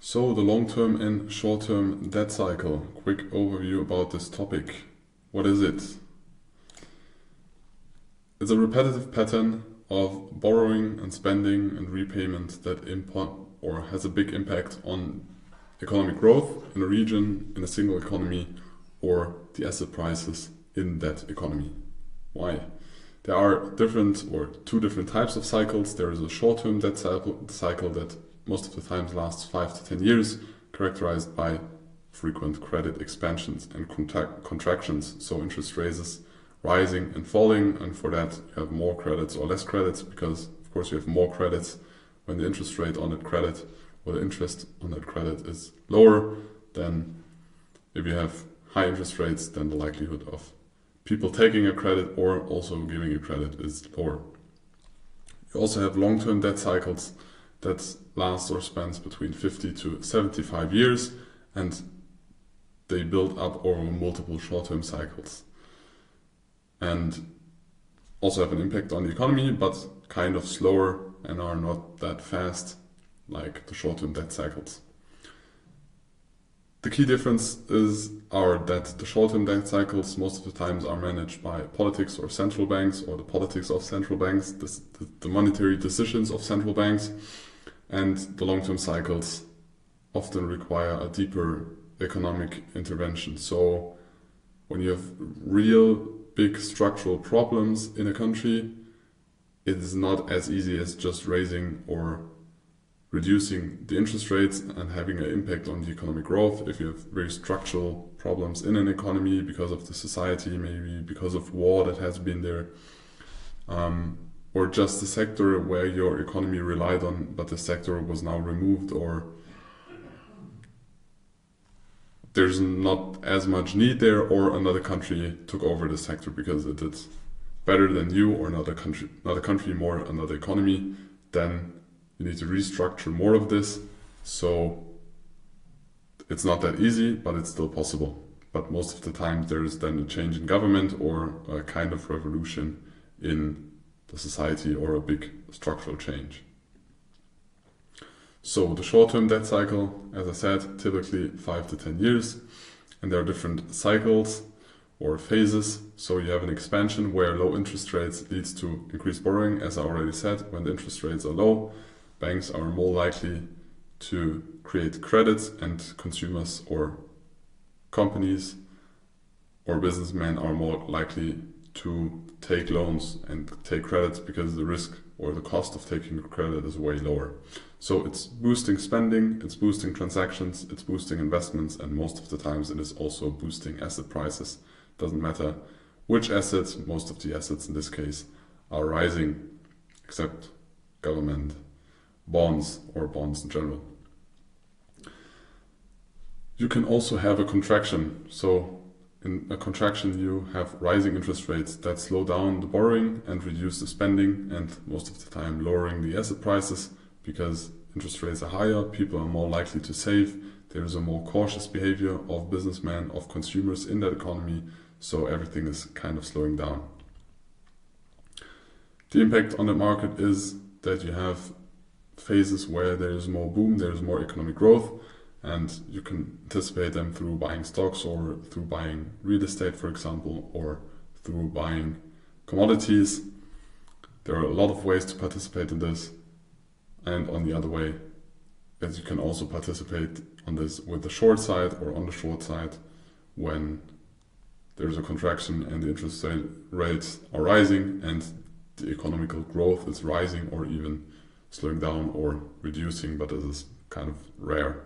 So, the long-term and short-term debt cycle. Quick overview about this topic. What is it? It's a repetitive pattern of borrowing and spending and repayment that has a big impact on economic growth in a region, in a single economy, or the asset prices in that economy. Why? There are two different types of cycles. There is a short-term debt cycle that most of the time lasts 5 to 10 years, characterized by frequent credit expansions and contractions. So interest rates rising and falling, and for that you have more credits or less credits, because of course you have more credits when the interest rate on that credit or the interest on that credit is lower. Than if you have high interest rates, then the likelihood of people taking a credit or also giving a credit is lower. You also have long-term debt cycles that lasts or spans between 50 to 75 years, and they build up over multiple short-term cycles and also have an impact on the economy, but kind of slower and are not that fast like the short-term debt cycles. The key difference is that the short-term debt cycles most of the times are managed by politics or central banks, or the politics of central banks, the monetary decisions of central banks, and the long-term cycles often require a deeper economic intervention. So when you have real big structural problems in a country, it is not as easy as just raising or reducing the interest rates and having an impact on the economic growth. If you have very structural problems in an economy because of the society, maybe because of war that has been there, or just the sector where your economy relied on, but the sector was now removed, or there's not as much need there, or another country took over the sector because it did better than you, or another economy, then you need to restructure more of this. So it's not that easy, but it's still possible. But most of the time there is then a change in government or a kind of revolution in the society, or a big structural change. So the short-term debt cycle, as I said, typically 5 to 10 years, and there are different cycles or phases. So you have an expansion where low interest rates leads to increased borrowing. As I already said, when the interest rates are low, banks are more likely to create credits, and consumers or companies or businessmen are more likely to take loans and take credits because the risk or the cost of taking a credit is way lower. So it's boosting spending, it's boosting transactions, it's boosting investments, and most of the times it is also boosting asset prices. Doesn't matter which assets, most of the assets in this case are rising, except government bonds or bonds in general. You can also have a contraction. So in a contraction, you have rising interest rates that slow down the borrowing and reduce the spending, and most of the time lowering the asset prices, because interest rates are higher, people are more likely to save, there is a more cautious behavior of businessmen, of consumers in that economy, so everything is kind of slowing down. The impact on the market is that you have phases where there is more boom, there is more economic growth, and you can anticipate them through buying stocks, or through buying real estate, for example, or through buying commodities. There are a lot of ways to participate in this. And on the other way, as you can also participate on this with the short side, or on the short side when there's a contraction and the interest rates are rising and the economical growth is rising or even slowing down or reducing, but this is kind of rare.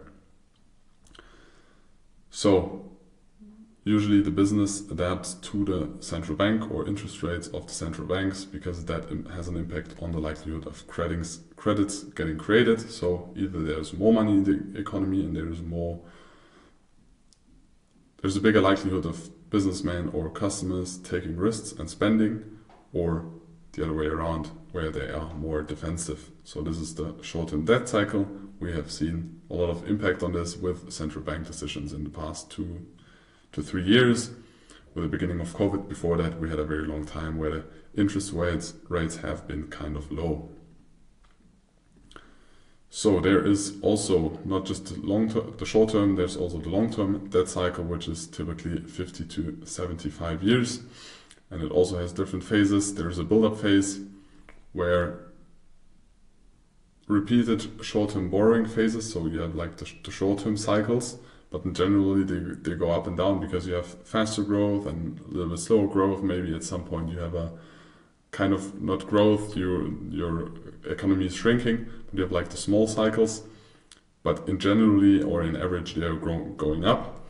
So usually the business adapts to the central bank or interest rates of the central banks, because that has an impact on the likelihood of credits getting created. So either there's more money in the economy and there's a bigger likelihood of businessmen or customers taking risks and spending, or the other way around, where they are more defensive. So this is the short-term debt cycle. We have seen a lot of impact on this with central bank decisions in the past 2 to 3 years. With the beginning of COVID, before that we had a very long time where the interest rates have been kind of low. So there is also not just the short term, there's also the long term debt cycle, which is typically 50 to 75 years. And it also has different phases. There's a build-up phase where repeated short-term borrowing phases, so you have like the short-term cycles, but generally they go up and down because you have faster growth and a little bit slower growth. Maybe at some point you have a kind of not growth, your economy is shrinking, but you have like the small cycles, but in generally or in average they are going up,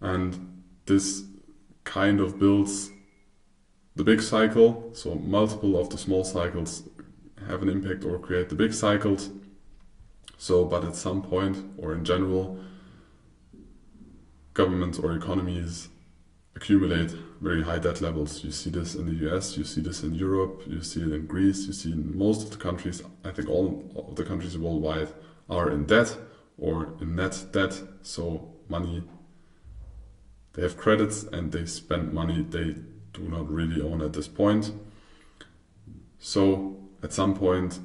and this kind of builds the big cycle. So multiple of the small cycles have an impact or create the big cycles. So, but at some point or in general, governments or economies accumulate very high debt levels. You see this in the US, you see this in Europe, you see it in Greece, you see in most of the countries. I think all of the countries worldwide are in debt or in net debt. So money, they have credits and they spend money they do not really own at this point. So at some point,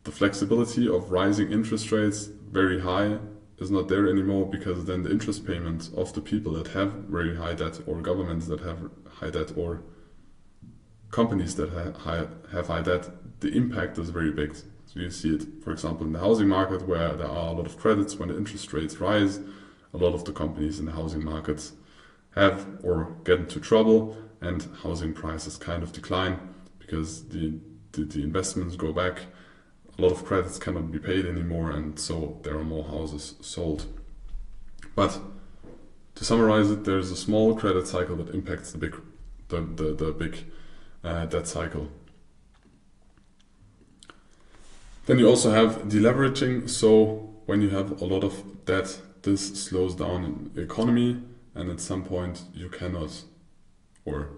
the flexibility of rising interest rates very high is not there anymore, because then the interest payment of the people that have very high debt, or governments that have high debt, or companies that have high debt, the impact is very big. So you see it, for example, in the housing market, where there are a lot of credits. When the interest rates rise, a lot of the companies in the housing markets have or get into trouble, and housing prices kind of decline because the investments go back. A lot of credits cannot be paid anymore, and so there are more houses sold. But to summarize it, there's a small credit cycle that impacts the big debt cycle. Then you also have deleveraging. So when you have a lot of debt, this slows down the economy, and at some point you cannot, or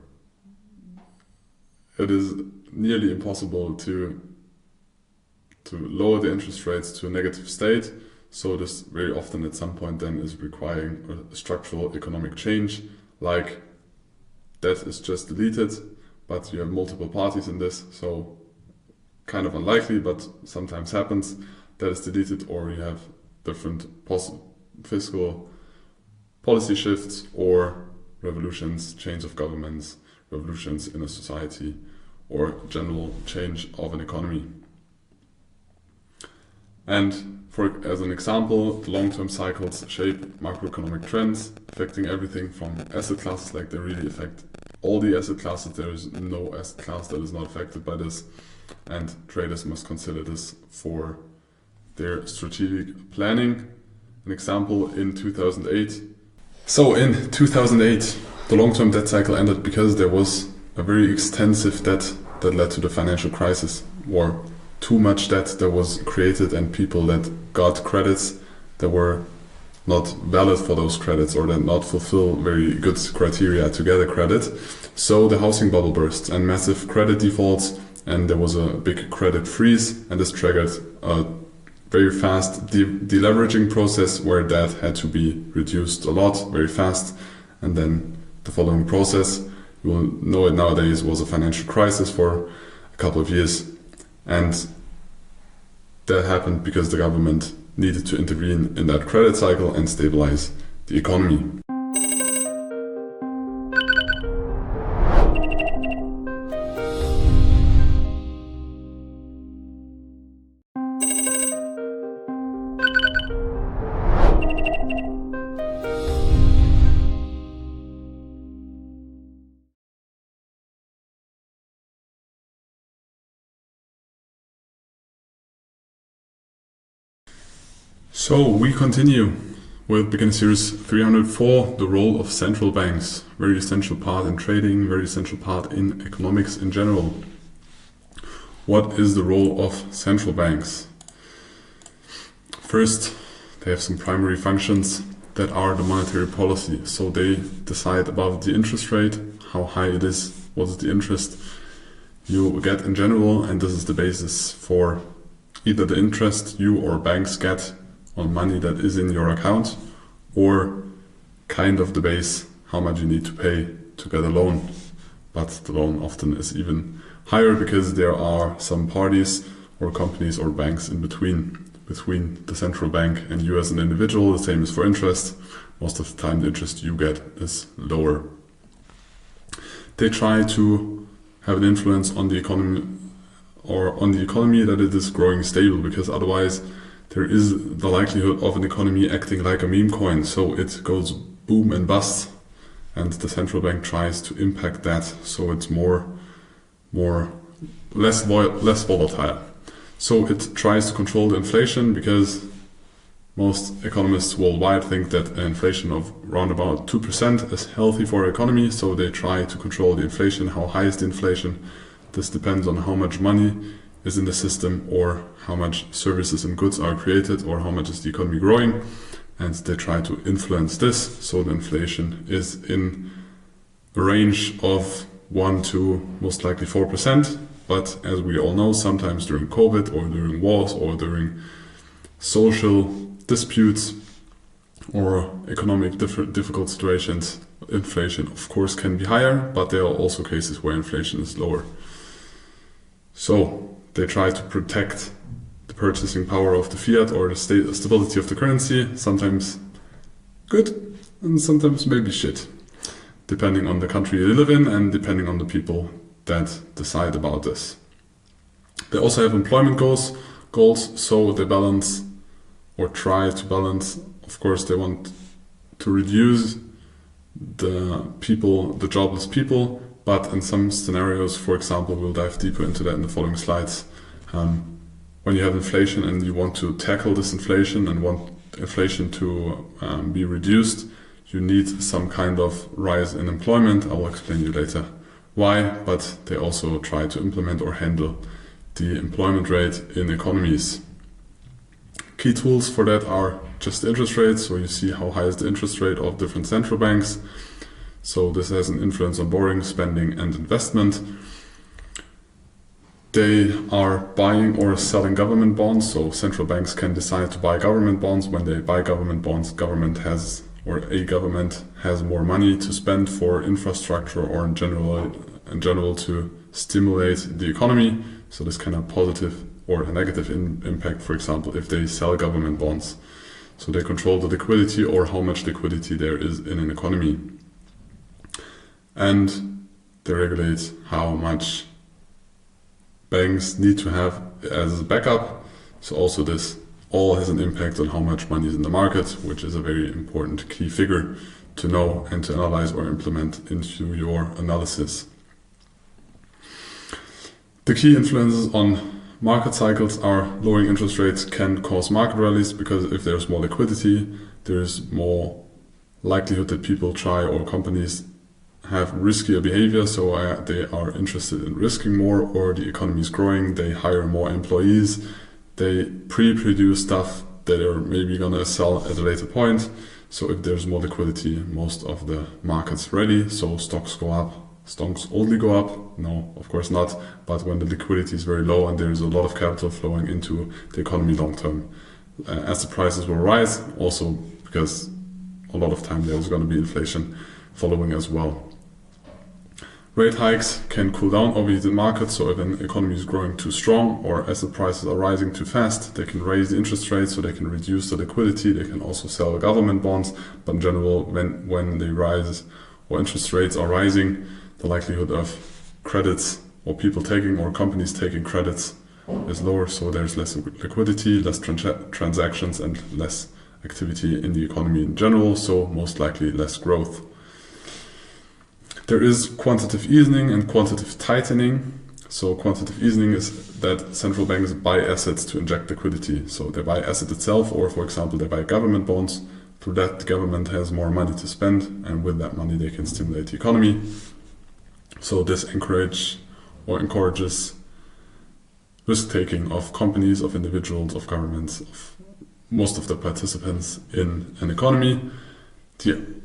it is nearly impossible to lower the interest rates to a negative state. So this very often at some point then is requiring a structural economic change, like debt is just deleted, but you have multiple parties in this, so kind of unlikely, but sometimes happens, that is deleted, or you have different fiscal policy shifts or revolutions, change of governments, revolutions in a society, or general change of an economy. And as an example, the long-term cycles shape macroeconomic trends, affecting everything from asset classes, like they really affect all the asset classes. There is no asset class that is not affected by this, and traders must consider this for their strategic planning. An example in 2008. So in 2008, the long-term debt cycle ended because there was a very extensive debt that led to the financial crisis, or too much debt that was created, and people that got credits that were not valid for those credits, or that not fulfill very good criteria to get a credit. So the housing bubble burst and massive credit defaults, and there was a big credit freeze, and this triggered a very fast deleveraging process where debt had to be reduced a lot very fast. And then the following process, you will know it nowadays, was a financial crisis for a couple of years. And that happened because the government needed to intervene in that credit cycle and stabilize the economy. So we continue with beginner series 304, the role of central banks. Very essential part in trading, very essential part in economics in general. What is the role of central banks? First, they have some primary functions that are the monetary policy. So they decide about the interest rate, how high it is, what is the interest you get in general, and this is the basis for either the interest you or banks get on money that is in your account, or kind of the base how much you need to pay to get a loan. But the loan often is even higher because there are some parties or companies or banks in between the central bank and you as an individual. The same is for interest. Most of the time the interest you get is lower. They try to have an influence on the economy that it is growing stable, because otherwise there is the likelihood of an economy acting like a meme coin, so it goes boom and bust, and the central bank tries to impact that so it's less volatile. So it tries to control the inflation, because most economists worldwide think that an inflation of around about 2% is healthy for an economy, so they try to control the inflation. How high is the inflation? This depends on how much money is in the system, or how much services and goods are created, or how much is the economy growing, and they try to influence this so the inflation is in a range of 1 to most likely 4%. But as we all know, sometimes during COVID or during wars or during social disputes or economic difficult situations, inflation of course can be higher, but there are also cases where inflation is lower. So they try to protect the purchasing power of the fiat or the stability of the currency, sometimes good and sometimes maybe shit, depending on the country you live in and depending on the people that decide about this. They also have employment goals, so they balance or try to balance. Of course, they want to reduce the jobless people, but in some scenarios, for example, we'll dive deeper into that in the following slides. When you have inflation and you want to tackle this inflation and want inflation to be reduced, you need some kind of rise in employment. I will explain you later why, but they also try to implement or handle the employment rate in economies. Key tools for that are just the interest rate, so you see how high is the interest rate of different central banks. So this has an influence on borrowing, spending and investment. They are buying or selling government bonds, so central banks can decide to buy government bonds. When they buy government bonds, a government has more money to spend for infrastructure or in general to stimulate the economy. So this can have positive or a negative impact, for example, if they sell government bonds. So they control the liquidity or how much liquidity there is in an economy. And they regulate how much banks need to have as a backup. So also this all has an impact on how much money is in the market, which is a very important key figure to know and to analyze or implement into your analysis. The key influences on market cycles are lowering interest rates can cause market rallies, because if there's more liquidity, there is more likelihood that people try or companies have riskier behavior, so they are interested in risking more, or the economy is growing, they hire more employees, they pre-produce stuff that are maybe gonna sell at a later point. So if there's more liquidity, most of the market's ready, so stocks go up. Stocks only go up? No, of course not. But when the liquidity is very low and there is a lot of capital flowing into the economy long term, asset prices will rise, also because a lot of time there's going to be inflation following as well. Rate hikes can cool down overheated markets, so if an economy is growing too strong or asset prices are rising too fast, they can raise the interest rates so they can reduce the liquidity. They can also sell government bonds, but in general, when they rise or interest rates are rising, the likelihood of credits or people taking or companies taking credits is lower, so there's less liquidity, less transactions and less activity in the economy in general, so most likely less growth. There is quantitative easing and quantitative tightening. So quantitative easing is that central banks buy assets to inject liquidity. So they buy asset itself, or for example, they buy government bonds. Through that, the government has more money to spend, and with that money, they can stimulate the economy. So this encourages risk-taking of companies, of individuals, of governments, of most of the participants in an economy. The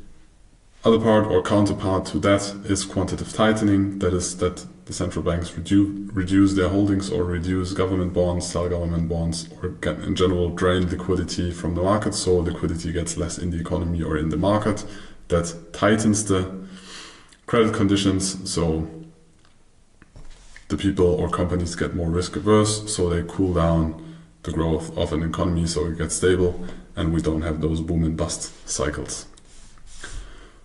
other part or counterpart to that is quantitative tightening. That is that the central banks reduce their holdings or reduce government bonds, sell government bonds, or in general drain liquidity from the market, so liquidity gets less in the economy or in the market. That tightens the credit conditions, so the people or companies get more risk averse, so they cool down the growth of an economy so it gets stable and we don't have those boom and bust cycles.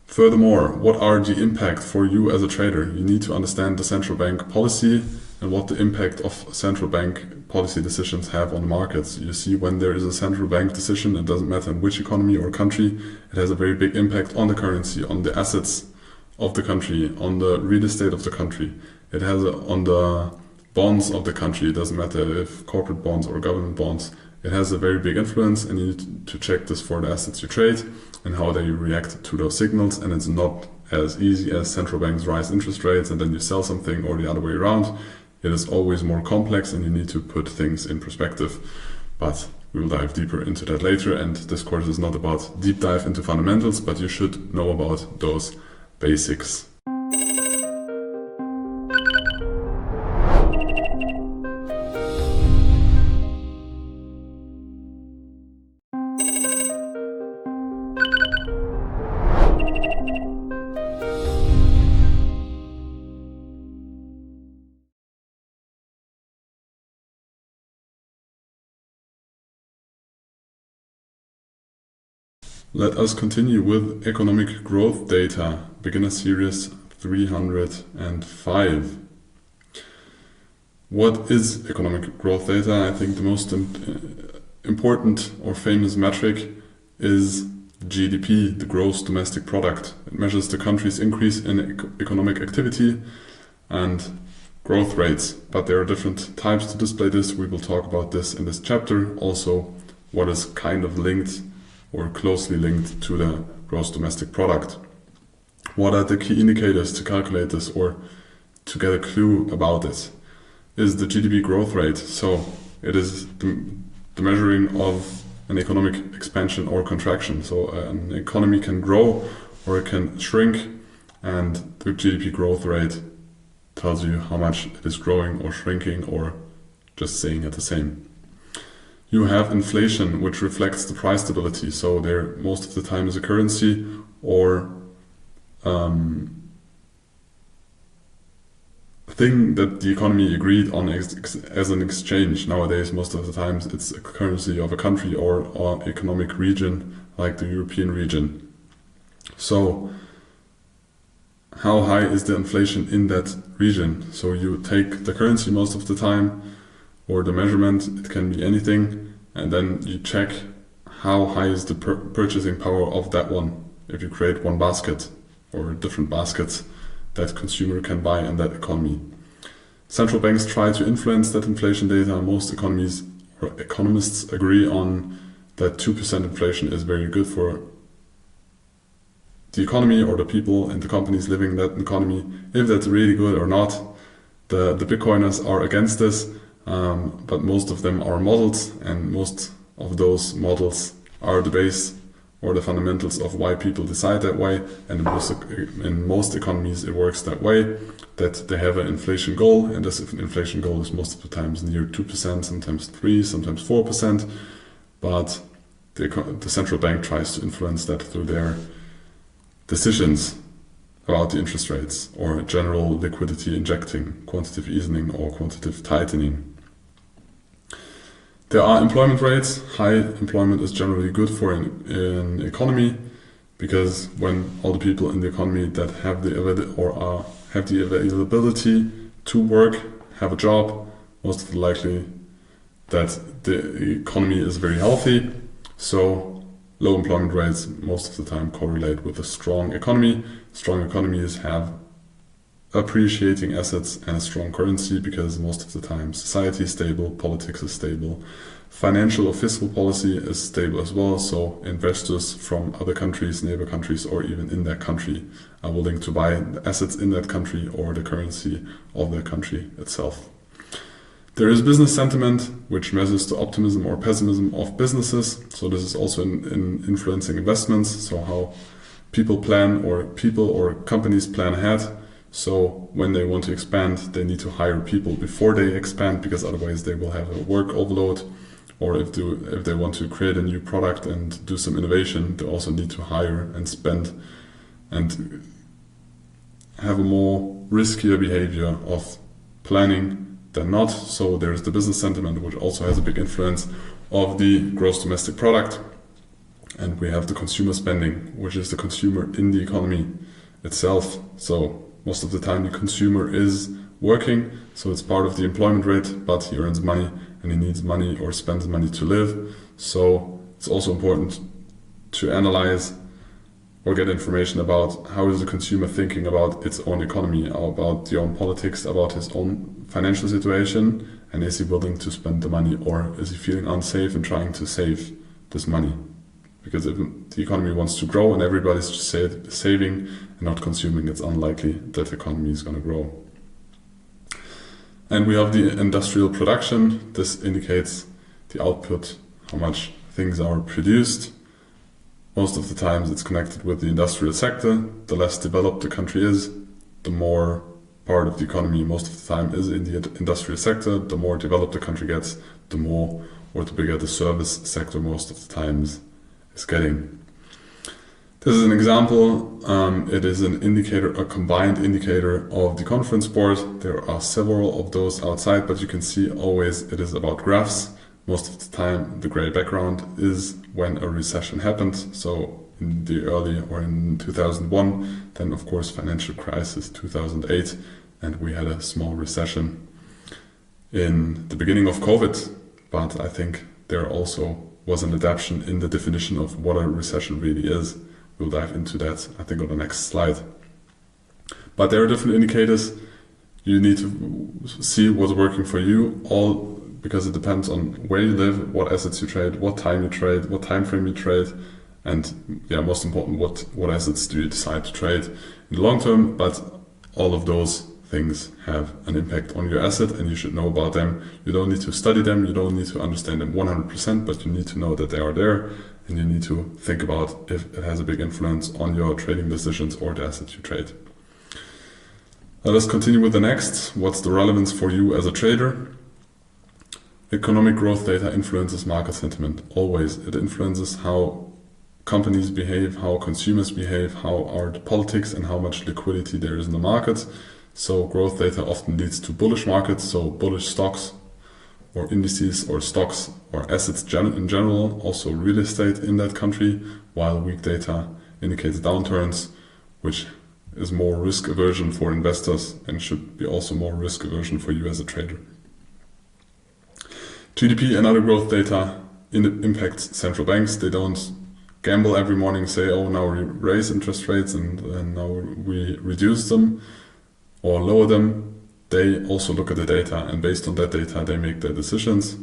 Furthermore, what are the impact for you as a trader? You need to understand the central bank policy and what the impact of central bank policy decisions have on the markets. You see, when there is a central bank decision, it doesn't matter in which economy or country, it has a very big impact on the currency, on the assets of the country, on the real estate of the country. It has on the bonds of the country. It doesn't matter if corporate bonds or government bonds. It has a very big influence, and you need to check this for the assets you trade and how they react to those signals. And it's not as easy as central banks rise interest rates and then you sell something, or the other way around. It is always more complex and you need to put things in perspective. But we will dive deeper into that later. And this course is not about deep dive into fundamentals, but you should know about those basics. Let us continue with economic growth data, beginner series 305. What is economic growth data? I think the most important or famous metric is GDP, the gross domestic product. It measures the country's increase in economic activity and growth rates, but there are different types to display this. We will talk about this in this chapter. Also, what is kind of linked or closely linked to the gross domestic product. What are the key indicators to calculate this or to get a clue about it? Is the GDP growth rate. So it is the measuring of an economic expansion or contraction. So an economy can grow or it can shrink, and the GDP growth rate tells you how much it is growing or shrinking or just staying at the same. You have inflation, which reflects the price stability. So there most of the time is a currency or thing that the economy agreed on as an exchange. Nowadays, most of the times it's a currency of a country or economic region, like the European region. So how high is the inflation in that region? So you take the currency most of the time, or the measurement, it can be anything, and then you check how high is the purchasing power of that one. If you create one basket or different baskets that consumer can buy in that economy. Central banks try to influence that inflation data. Most economies or economists agree on that 2% inflation is very good for the economy or the people and the companies living in that economy. If that's really good or not, the Bitcoiners are against this. But most of them are models, and most of those models are the base or the fundamentals of why people decide that way. And in most economies it works that way, that they have an inflation goal, and this inflation goal is most of the times near 2%, sometimes 3%, sometimes 4%. But the central bank tries to influence that through their decisions about the interest rates or general liquidity injecting, quantitative easing or quantitative tightening. There are employment rates. High employment is generally good for an economy, because when all the people in the economy that have the availability to work have a job, most of the likely that the economy is very healthy. So low employment rates most of the time correlate with a strong economy. Strong economies have appreciating assets and a strong currency, because most of the time society is stable, politics is stable, financial or fiscal policy is stable as well. So investors from other countries, neighbor countries, or even in that country are willing to buy the assets in that country or the currency of that country itself. There is business sentiment, which measures the optimism or pessimism of businesses. So this is also in influencing investments. So how people plan, or people or companies plan ahead. So when they want to expand, they need to hire people before they expand, because otherwise they will have a work overload. Or if they want to create a new product and do some innovation, they also need to hire and spend and have a more riskier behavior of planning than not. So there's the business sentiment, which also has a big influence of the gross domestic product. And we have the consumer spending, which is the consumer in the economy itself. So most of the time the consumer is working, so it's part of the employment rate, but he earns money and he needs money or spends money to live. So it's also important to analyze or get information about how is the consumer thinking about its own economy, about the own politics, about his own financial situation, and is he willing to spend the money, or is he feeling unsafe and trying to save this money? Because if the economy wants to grow and everybody's just saving and not consuming, it's unlikely that the economy is going to grow. And we have the industrial production. This indicates the output, how much things are produced. Most of the times it's connected with the industrial sector. The less developed the country is, the more part of the economy most of the time is in the industrial sector. The more developed the country gets, the more or the bigger the service sector most of the times is getting. This is an example. It is an indicator, a combined indicator of the conference board. There are several of those outside, but you can see always it is about graphs. Most of the time the gray background is when a recession happened. So in the early or in 2001, then of course financial crisis 2008, and we had a small recession in the beginning of COVID. But I think there also was an adaptation in the definition of what a recession really is. We'll dive into that, I think, on the next slide. But there are different indicators. You need to see what's working for you, all because it depends on where you live, what assets you trade, what time you trade, what time frame you trade, and most important, what assets do you decide to trade in the long term. But all of those things have an impact on your asset, and you should know about them. You don't need to study them, you don't need to understand them 100%, but you need to know that they are there, and you need to think about if it has a big influence on your trading decisions or the assets you trade. Let us continue with the next. What's the relevance for you as a trader? Economic growth data influences market sentiment. Always. It influences how companies behave, how consumers behave, how are the politics, and how much liquidity there is in the market. So growth data often leads to bullish markets, so bullish stocks or indices or stocks or assets in general, also real estate in that country, while weak data indicates downturns, which is more risk aversion for investors and should be also more risk aversion for you as a trader. GDP and other growth data impacts central banks. They don't gamble every morning, say, oh, now we raise interest rates and now we reduce them or lower them. They also look at the data, and based on that data, they make their decisions.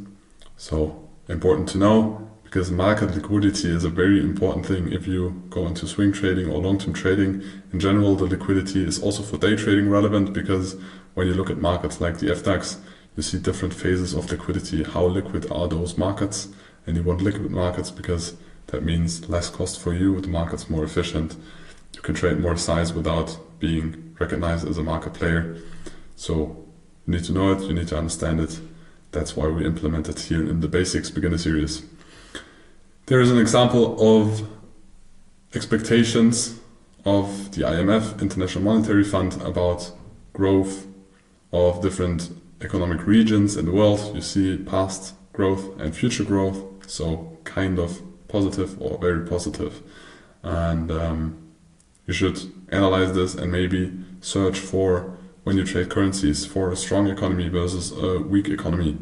So important to know, because market liquidity is a very important thing if you go into swing trading or long-term trading. In general, the liquidity is also for day trading relevant, because when you look at markets like the FDAX, you see different phases of liquidity. How liquid are those markets? And you want liquid markets because that means less cost for you, the market's more efficient. You can trade more size without being recognized as a market player. So you need to know it, you need to understand it. That's why we implement it here in the Basics Beginner Series. There is an example of expectations of the IMF, International Monetary Fund, about growth of different economic regions in the world. You see past growth and future growth, so kind of positive or very positive. And you should analyze this and maybe search for, when you trade currencies, for a strong economy versus a weak economy,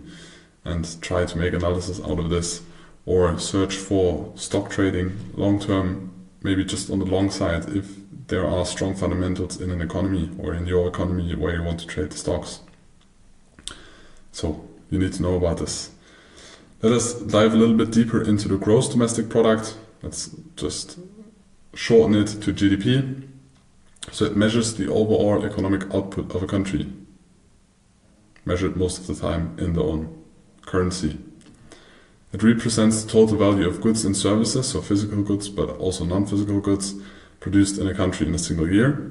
and try to make analysis out of this. Or search for stock trading long term, maybe just on the long side, if there are strong fundamentals in an economy or in your economy where you want to trade the stocks. So you need to know about this. Let us dive a little bit deeper into the gross domestic product. Let's just shorten it to GDP. So it measures the overall economic output of a country, measured most of the time in their own currency. It represents the total value of goods and services, so physical goods but also non-physical goods, produced in a country in a single year.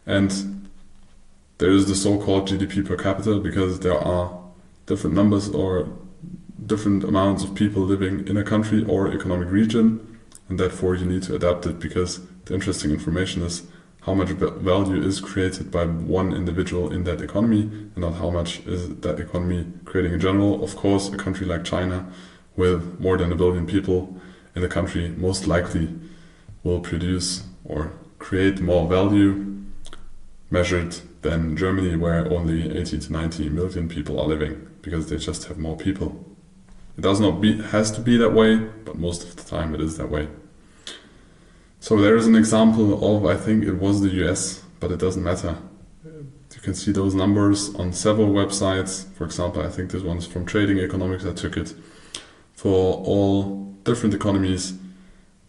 And there is the so-called GDP per capita, because there are different numbers or different amounts of people living in a country or economic region, and therefore you need to adapt it, because the interesting information is how much value is created by one individual in that economy and not how much is that economy creating in general. Of course, a country like China with more than 1 billion people in the country most likely will produce or create more value measured than Germany, where only 80 to 90 million people are living, because they just have more people. It has to be that way, but most of the time it is that way. So there is an example of, I think it was the US, but it doesn't matter. You can see those numbers on several websites. For example, I think this one's from Trading Economics, I took it. For all different economies,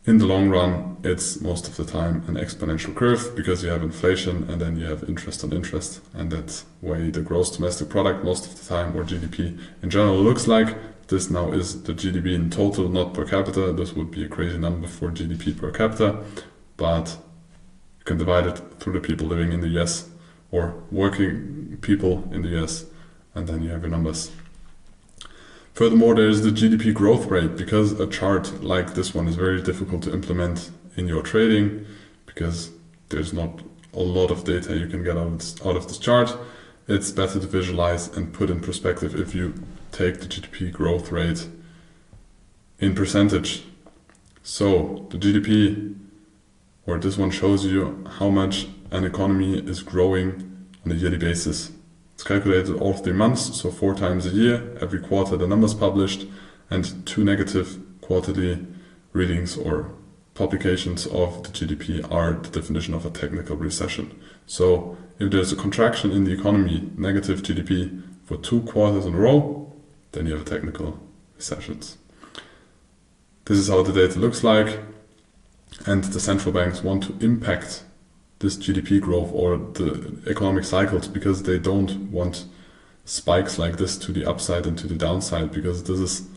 in the long run, it's most of the time an exponential curve, because you have inflation and then you have interest on interest, and that's way the gross domestic product most of the time, or GDP in general, looks like. This now is the GDP in total, not per capita. This would be a crazy number for GDP per capita, but you can divide it through the people living in the US or working people in the US, and then you have your numbers. Furthermore, there is the GDP growth rate, because a chart like this one is very difficult to implement in your trading, because there's not a lot of data you can get out of this chart. It's better to visualize and put in perspective if you take the GDP growth rate in percentage. So the GDP, or this one shows you how much an economy is growing on a yearly basis. It's calculated all 3 months, so 4 times a year, every quarter the numbers published, and 2 negative quarterly readings or publications of the GDP are the definition of a technical recession. So if there's a contraction in the economy, negative GDP, for 2 quarters in a row, then you have a technical recession. This is how the data looks like, and the central banks want to impact this GDP growth or the economic cycles, because they don't want spikes like this to the upside and to the downside, because this is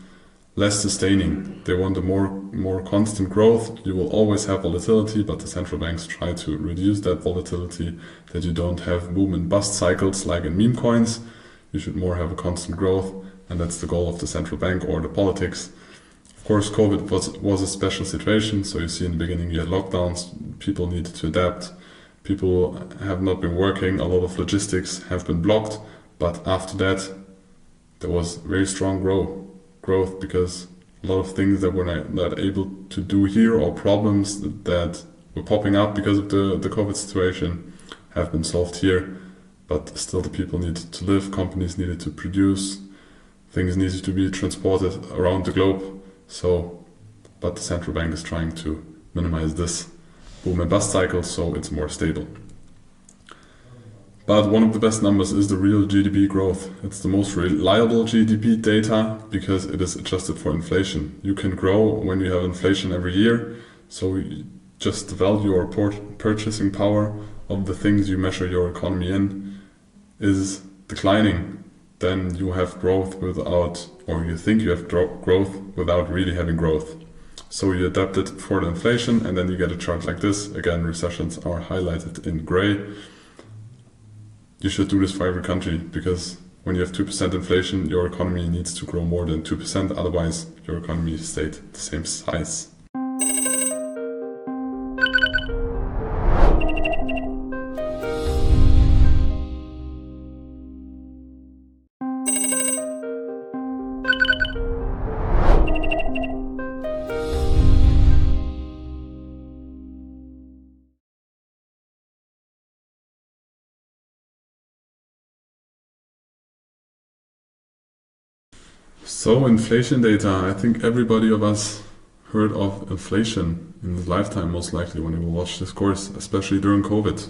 less sustaining. They want a more constant growth. You will always have volatility, but the central banks try to reduce that volatility, that you don't have boom and bust cycles like in meme coins. You should more have a constant growth, and that's the goal of the central bank or the politics. Of course, COVID was a special situation, so you see in the beginning you had lockdowns, people needed to adapt. People have not been working, a lot of logistics have been blocked, but after that there was very strong growth, because a lot of things that were not able to do here, or problems that were popping up because of the COVID situation, have been solved here. But still the people needed to live, companies needed to produce, things needed to be transported around the globe. But the central bank is trying to minimize this boom and bust cycle, so it's more stable. But one of the best numbers is the real GDP growth. It's the most reliable GDP data, because it is adjusted for inflation. You can grow when you have inflation every year, so just the value or purchasing power of the things you measure your economy in is declining. Then you have growth without, or you think you have growth without really having growth. So you adapt it for the inflation, and then you get a chart like this. Again, recessions are highlighted in gray. You should do this for every country, because when you have 2% inflation, your economy needs to grow more than 2%, otherwise your economy stayed the same size. So inflation data, I think everybody of us heard of inflation in his lifetime, most likely, when he will watch this course, especially during COVID.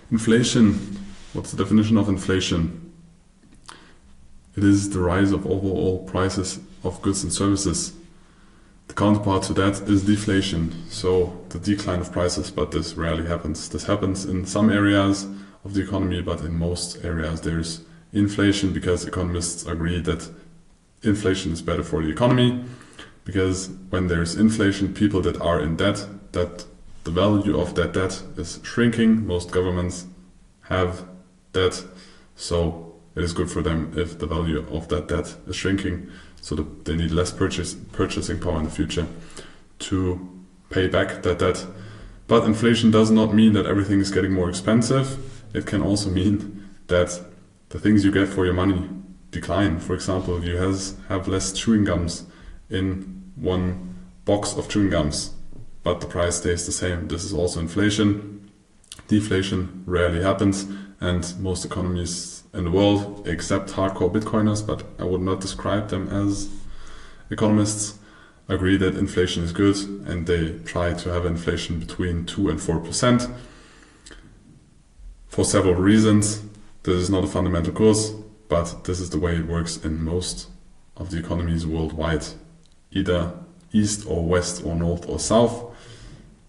Inflation, what's the definition of inflation? It is the rise of overall prices of goods and services. The counterpart to that is deflation, so the decline of prices, but this rarely happens. This happens in some areas of the economy, but in most areas there's inflation, because economists agree that inflation is better for the economy, because when there's inflation, people that are in debt, that the value of that debt is shrinking. Most governments have debt, so it is good for them if the value of that debt is shrinking, so that they need less purchasing power in the future to pay back that debt. But inflation does not mean that everything is getting more expensive. It can also mean that the things you get for your money decline. For example, you have less chewing gums in one box of chewing gums, but the price stays the same. This is also inflation. Deflation rarely happens, and most economies in the world, except hardcore Bitcoiners, but I would not describe them as economists, agree that inflation is good, and they try to have inflation between 2 and 4% for several reasons. This is not a fundamental cause, but this is the way it works in most of the economies worldwide, either east or west or north or south.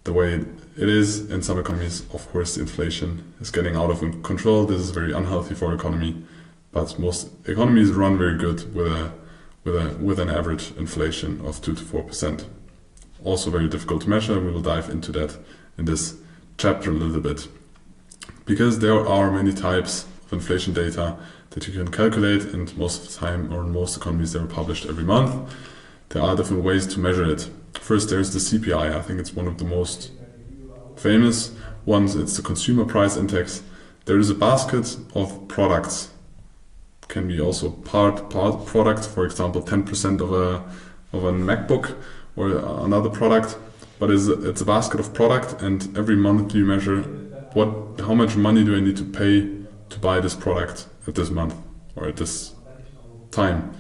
The way it is in some economies, of course, the inflation is getting out of control. This is very unhealthy for economy, but most economies run very good with an average inflation of 2 to 4%. Also very difficult to measure. We will dive into that in this chapter a little bit, because there are many types of inflation data that you can calculate, and most of the time, or in most economies, they are published every month. There are different ways to measure it. First, there's the CPI. I think it's one of the most famous ones. It's the Consumer Price Index. There is a basket of products. Can be also part product, for example, 10% of a MacBook or another product. But it's a basket of product, and every month you measure how much money do I need to pay to buy this product at this month or at this time.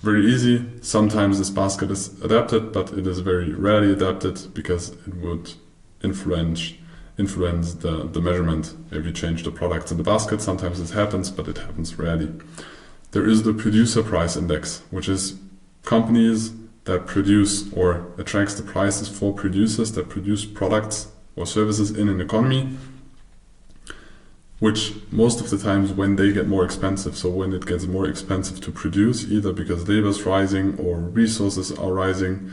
Very easy. Sometimes this basket is adapted, but it is very rarely adapted because it would influence the measurement if you change the products in the basket. Sometimes it happens, but it happens rarely. There is the Producer Price Index, which is companies that produce or attracts the prices for producers that produce products or services in an economy, which most of the times when they get more expensive, so when it gets more expensive to produce, either because labor is rising or resources are rising,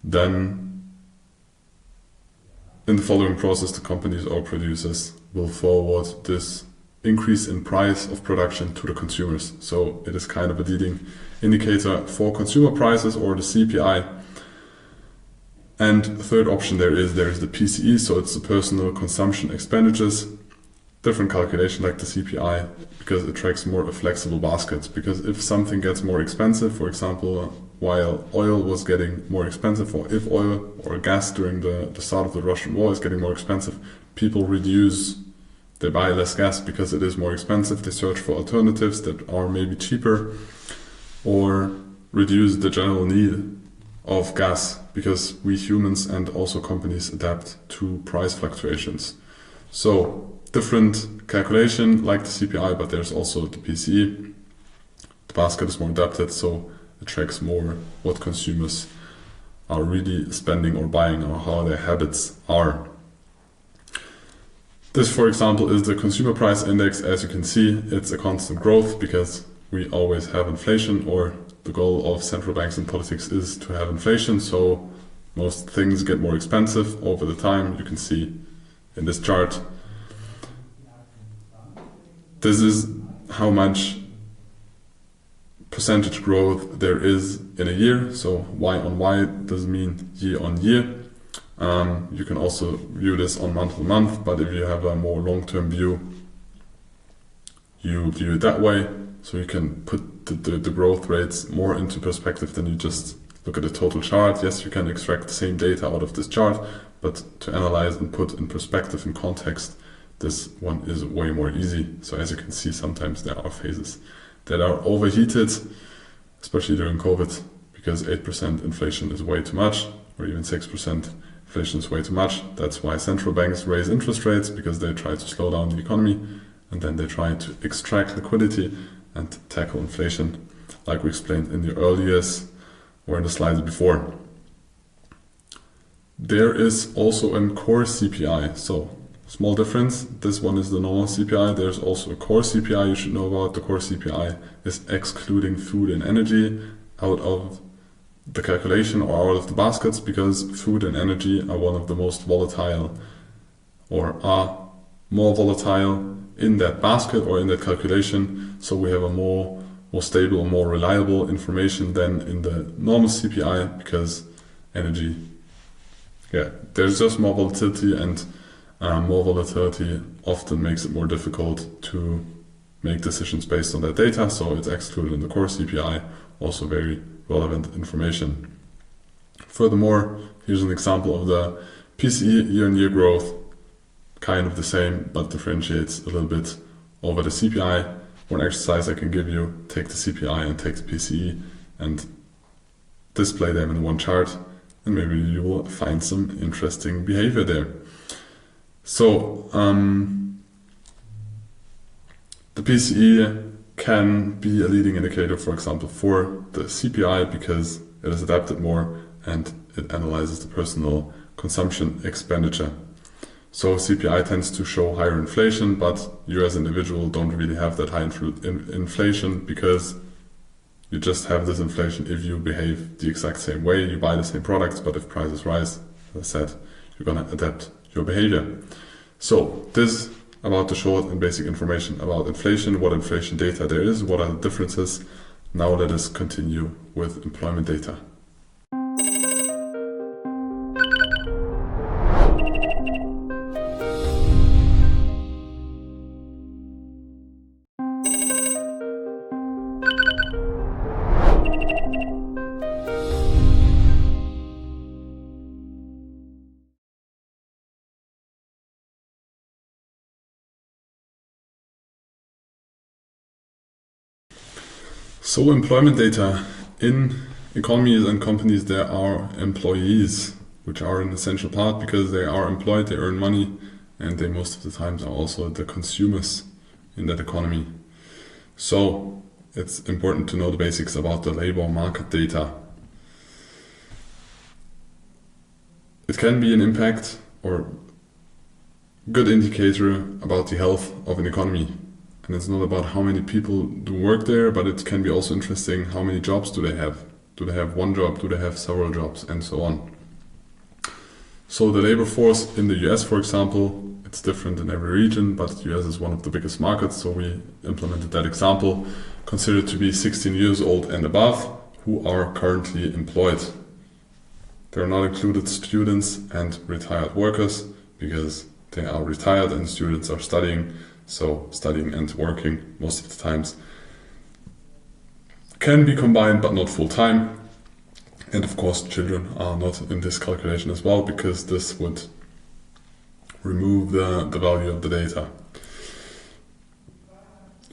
then in the following process, the companies or producers will forward this increase in price of production to the consumers. So it is kind of a leading indicator for consumer prices, or the CPI. And the third option there is the PCE, so it's the personal consumption expenditures. Different calculation like the CPI, because it tracks more a flexible basket. Because if something gets more expensive, for example, while oil was getting more expensive, or if oil or gas during the start of the Russian war is getting more expensive, people they buy less gas because it is more expensive. They search for alternatives that are maybe cheaper, or reduce the general need of gas, because we humans and also companies adapt to price fluctuations. So different calculation like the CPI, but there's also the PCE. The basket is more adapted, so it tracks more what consumers are really spending or buying, or how their habits are. This, for example, is the Consumer Price Index. As you can see, it's a constant growth because we always have inflation, or the goal of central banks and politics is to have inflation. So most things get more expensive over the time. You can see in this chart. This is how much percentage growth there is in a year. So Y on Y does mean year on year. You can also view this on month on month, but if you have a more long-term view, you view it that way. So you can put the growth rates more into perspective than you just look at the total chart. Yes, you can extract the same data out of this chart, but to analyze and put in perspective and context, this one is way more easy. So as you can see, sometimes there are phases that are overheated, especially during COVID, because 8% inflation is way too much, or even 6% inflation is way too much. That's why central banks raise interest rates, because they try to slow down the economy, and then they try to extract liquidity and tackle inflation, like we explained in the earliest or in the slides before. There is also a core CPI. So small difference. This one is the normal CPI. There's also a core CPI you should know about. The core CPI is excluding food and energy out of the calculation or out of the baskets, because food and energy are one of the most volatile, or are more volatile in that basket or in that calculation. So we have a more stable, more reliable information than in the normal CPI, because energy yeah, there's just more volatility, and more volatility often makes it more difficult to make decisions based on that data, so it's excluded in the core CPI, also very relevant information. Furthermore, here's an example of the PCE year-on-year growth, kind of the same, but differentiates a little bit over the CPI. One exercise I can give you: take the CPI and take the PCE and display them in one chart, and maybe you will find some interesting behavior there. So the PCE can be a leading indicator, for example, for the CPI, because it is adapted more and it analyzes the personal consumption expenditure. So CPI tends to show higher inflation, but you as an individual don't really have that high inflation, because you just have this inflation if you behave the exact same way, you buy the same products, but if prices rise, as I said, you're gonna adapt your behavior. So this about the short and basic information about inflation, what inflation data there is, what are the differences. Now let us continue with employment data. So employment data. In economies and companies there are employees, which are an essential part because they are employed, they earn money, and they most of the times are also the consumers in that economy. So it's important to know the basics about the labor market data. It can be an impact or good indicator about the health of an economy. And it's not about how many people do work there, but it can be also interesting how many jobs do they have. Do they have one job? Do they have several jobs? And so on. So the labor force in the US, for example, it's different in every region, but the US is one of the biggest markets, so we implemented that example. Considered to be 16 years old and above who are currently employed. They are not included students and retired workers because they are retired and students are studying. So studying and working most of the times can be combined, but not full time. And of course, children are not in this calculation as well, because this would remove the value of the data.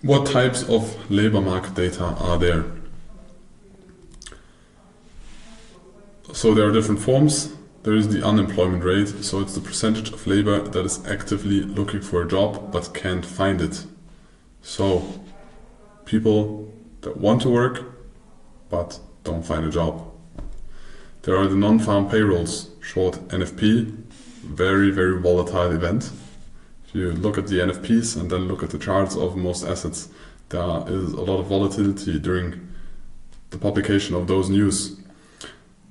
What types of labor market data are there? So there are different forms. There is the unemployment rate, so it's the percentage of labor that is actively looking for a job but can't find it. So people that want to work but don't find a job. There are the non-farm payrolls, short NFP, very, very volatile event. If you look at the NFPs and then look at the charts of most assets, there is a lot of volatility during the publication of those news.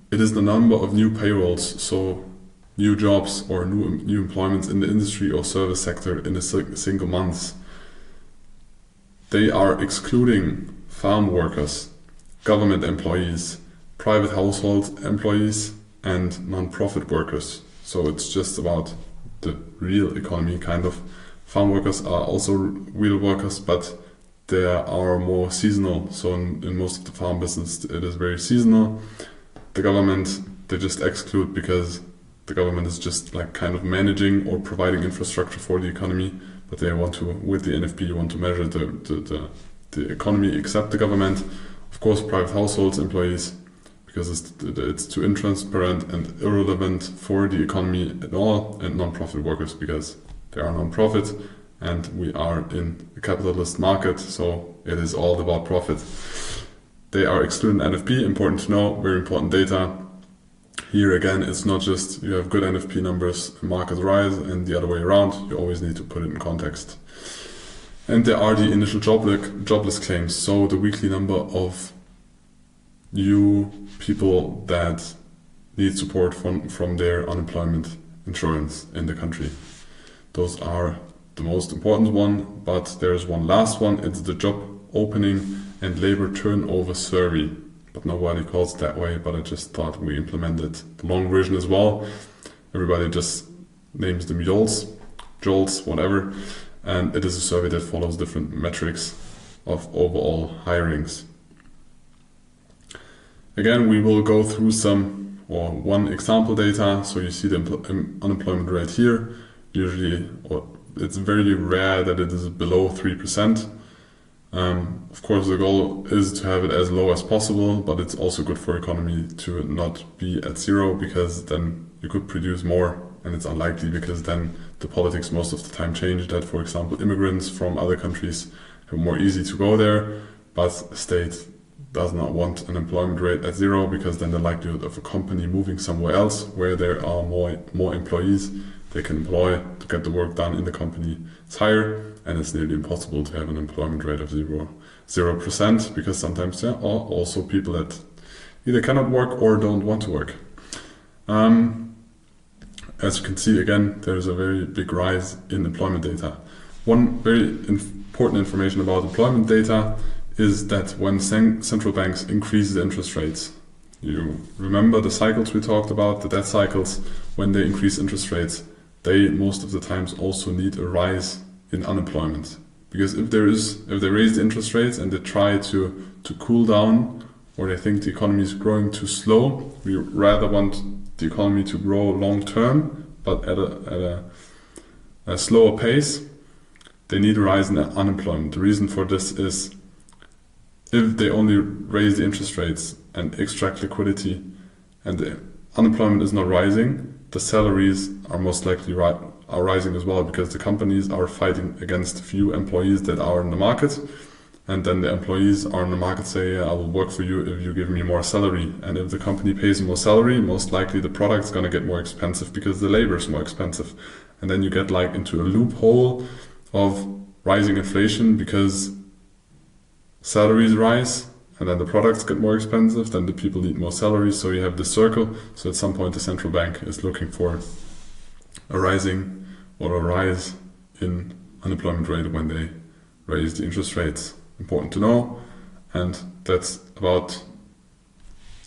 It is the number of new payrolls, so new jobs or new employments in the industry or service sector in a single month. They are excluding farm workers, government employees, private household employees, and non-profit workers. So it's just about the real economy, kind of. Farm workers are also real workers, but they are more seasonal. So in most of the farm business, it is very seasonal. The government, they just exclude because the government is just like kind of managing or providing infrastructure for the economy, but they want to, with the NFP, want to measure the economy except the government. Of course, private households, employees, because it's too intransparent and irrelevant for the economy at all, and non-profit workers because they are non-profit and we are in a capitalist market, so it is all about profit. They are excluding NFP, important to know, very important data. Here again, it's not just you have good NFP numbers, markets rise, and the other way around. You always need to put it in context. And there are the initial jobless claims, so the weekly number of new people that need support from their unemployment insurance in the country. Those are the most important one, but there's one last one. It's the job opening and labor turnover survey, but nobody calls it that way, but I just thought we implemented the long version as well. Everybody just names them JOLTS, whatever. And it is a survey that follows different metrics of overall hirings. Again, we will go through one example data. So you see the unemployment rate here. Usually, it's very rare that it is below 3%. Of course, the goal is to have it as low as possible, but it's also good for economy to not be at zero, because then you could produce more, and it's unlikely because then the politics most of the time change that, for example, immigrants from other countries have more easy to go there, but a state does not want an employment rate at zero, because then the likelihood of a company moving somewhere else where there are more employees they can employ to get the work done in the company is higher, and it's nearly impossible to have an employment rate of 0%, because sometimes there are also people that either cannot work or don't want to work. As you can see, again, there is a very big rise in employment data. One very important information about employment data is that when central banks increase the interest rates, you remember the cycles we talked about, the debt cycles, when they increase interest rates, they most of the times also need a rise in unemployment. Because if they raise the interest rates and they try to cool down, or they think the economy is growing too slow, we rather want the economy to grow long term, but at a slower pace, they need a rise in unemployment. The reason for this is if they only raise the interest rates and extract liquidity and the unemployment is not rising, the salaries are most likely are rising as well, because the companies are fighting against few employees that are in the market, and then the employees are in the market say, I will work for you if you give me more salary. And if the company pays more salary, most likely the product's going to get more expensive because the labor is more expensive. And then you get like into a loophole of rising inflation, because salaries rise and then the products get more expensive, then the people need more salaries, so you have this circle. So at some point the central bank is looking for a rise in unemployment rate when they raise the interest rates. Important to know. And that's about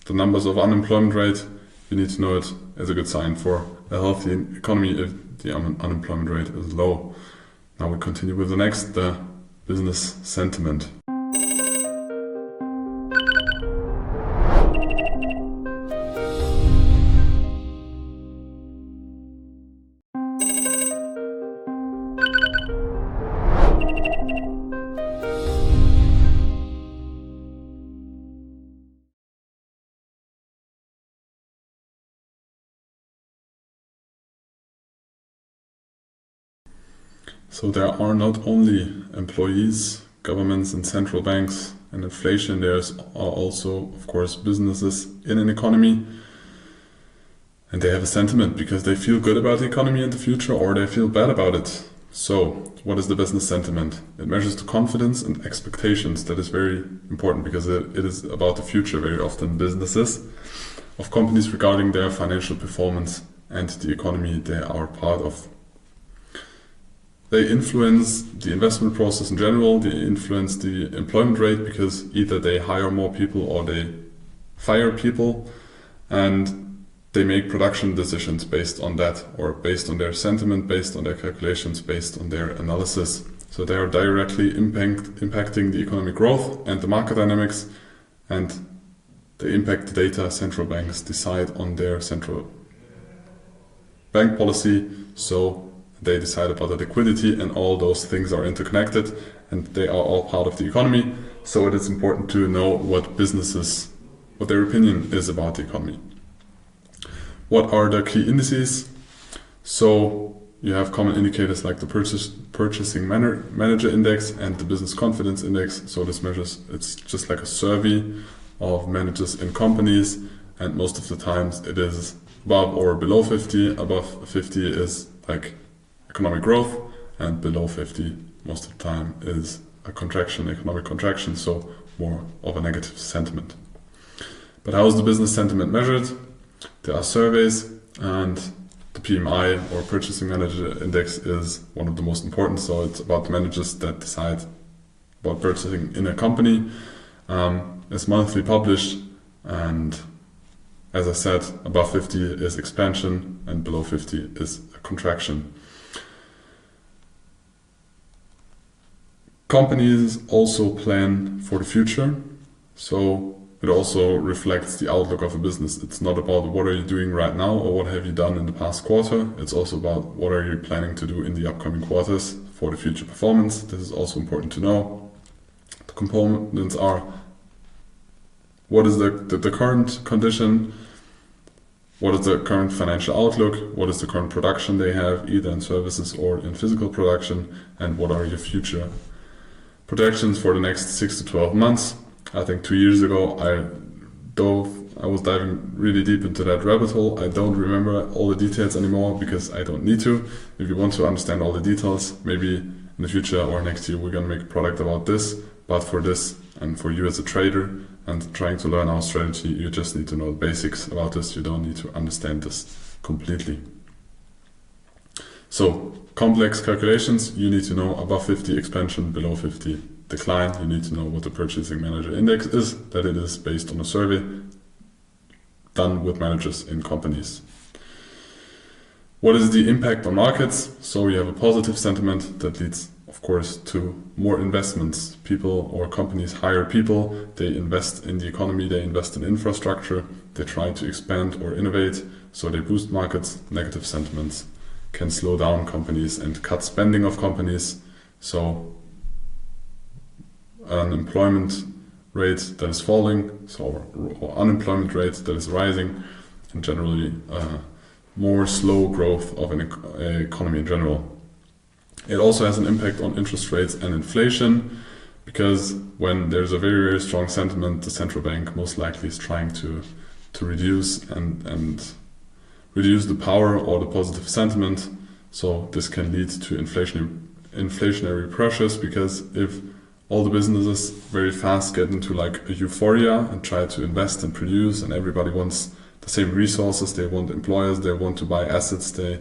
the numbers of unemployment rate. You need to know it as a good sign for a healthy economy if the unemployment rate is low. Now we continue with the next, the business sentiment. So there are not only employees, governments and central banks and inflation, there's also, of course, businesses in an economy. And they have a sentiment because they feel good about the economy in the future or they feel bad about it. So what is the business sentiment? It measures the confidence and expectations. That is very important because it is about the future, very often businesses, of companies regarding their financial performance and the economy they are part of. They influence the investment process in general, they influence the employment rate because either they hire more people or they fire people, and they make production decisions based on that, or based on their sentiment, based on their calculations, based on their analysis. So they are directly impacting the economic growth and the market dynamics, and they impact the data central banks decide on their central bank policy. So they decide about the liquidity, and all those things are interconnected and they are all part of the economy. So it is important to know what their opinion is about the economy. What are the key indices? So you have common indicators like the purchasing manager index and the business confidence index. So this measures, it's just like a survey of managers in companies, and most of the times it is above or below 50. Above 50 is like economic growth, and below 50 most of the time is a contraction, economic contraction, so more of a negative sentiment. But how is the business sentiment measured? There are surveys, and the PMI or Purchasing Manager Index is one of the most important. So it's about the managers that decide about purchasing in a company. It's monthly published, and As I said, above 50 is expansion and below 50 is a contraction. Companies also plan for the future, so it also reflects the outlook of a business. It's not about what are you doing right now or what have you done in the past quarter. It's also about what are you planning to do in the upcoming quarters for the future performance. This is also important to know. The components are what is the current condition, what is the current financial outlook, what is the current production they have, either in services or in physical production, and what are your future projections for the next 6 to 12 months. I think 2 years ago I was diving really deep into that rabbit hole. I don't remember all the details anymore because I don't need to. If you want to understand all the details, maybe in the future or next year we're gonna make a product about this. But for this and for you as a trader and trying to learn our strategy, you just need to know the basics about this. You don't need to understand this completely. So complex calculations, you need to know above 50 expansion, below 50 decline. You need to know what the Purchasing Manager Index is, that it is based on a survey done with managers in companies. What is the impact on markets? So you have a positive sentiment that leads, of course, to more investments. People or companies hire people, they invest in the economy, they invest in infrastructure, they try to expand or innovate, so they boost markets. Negative sentiments can slow down companies and cut spending of companies. So an employment rate that is falling, or unemployment rate that is rising, and generally more slow growth of an economy in general. It also has an impact on interest rates and inflation, because when there's a very, very strong sentiment, the central bank most likely is trying to reduce and reduce the power or the positive sentiment. So this can lead to inflationary pressures, because if all the businesses very fast get into like a euphoria and try to invest and produce, and everybody wants the same resources, they want employers, they want to buy assets, they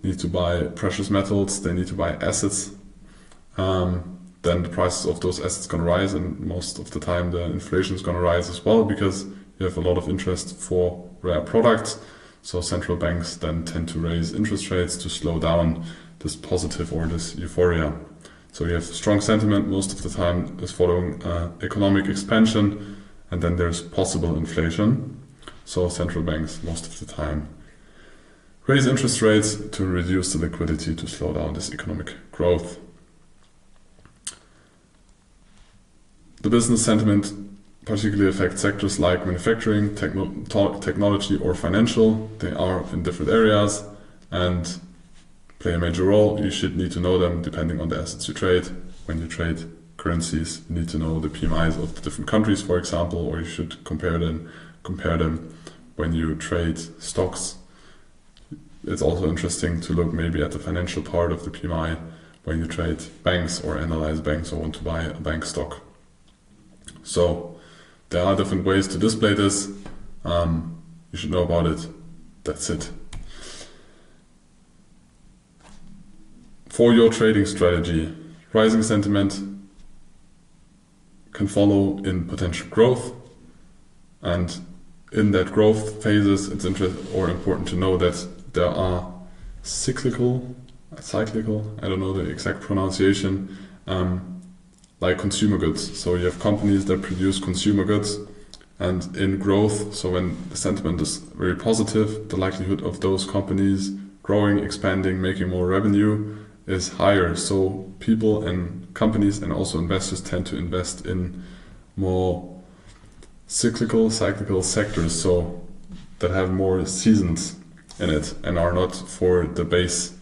need to buy precious metals, they need to buy assets, then the prices of those assets going to rise, and most of the time the inflation is going to rise as well, because you have a lot of interest for rare products. So central banks then tend to raise interest rates to slow down this positive or this euphoria. So you have strong sentiment most of the time is following economic expansion, and then there's possible inflation. So central banks most of the time raise interest rates to reduce the liquidity to slow down this economic growth. The business sentiment particularly affects sectors like manufacturing, technology or financial. They are in different areas and play a major role. You should need to know them depending on the assets you trade. When you trade currencies, you need to know the PMIs of the different countries, for example, or you should compare them when you trade stocks. It's also interesting to look maybe at the financial part of the PMI when you trade banks or analyze banks or want to buy a bank stock. So there are different ways to display this. You should know about it. That's it. For your trading strategy, rising sentiment can follow in potential growth, and in that growth phases, it's important to know that there are cyclical, I don't know the exact pronunciation, like consumer goods. So you have companies that produce consumer goods, and in growth, so when the sentiment is very positive, the likelihood of those companies growing, expanding, making more revenue is higher. So people and companies and also investors tend to invest in more cyclical sectors, so that have more seasons in it and are not for the base,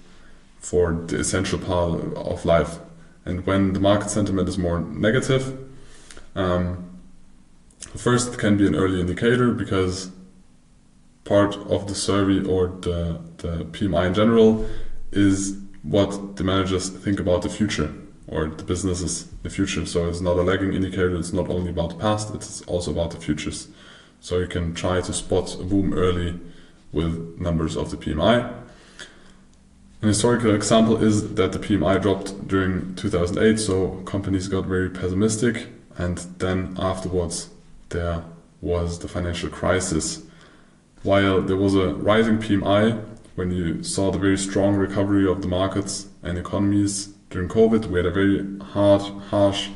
for the essential part of life. And when the market sentiment is more negative, first it can be an early indicator, because part of the survey or the PMI in general is what the managers think about the future or the businesses in the future. So it's not a lagging indicator, it's not only about the past, it's also about the futures. So you can try to spot a boom early with numbers of the PMI. An historical example is that the PMI dropped during 2008, so companies got very pessimistic, and then afterwards there was the financial crisis. while there was a rising PMI when you saw the very strong recovery of the markets and economies during COVID. We had a very harsh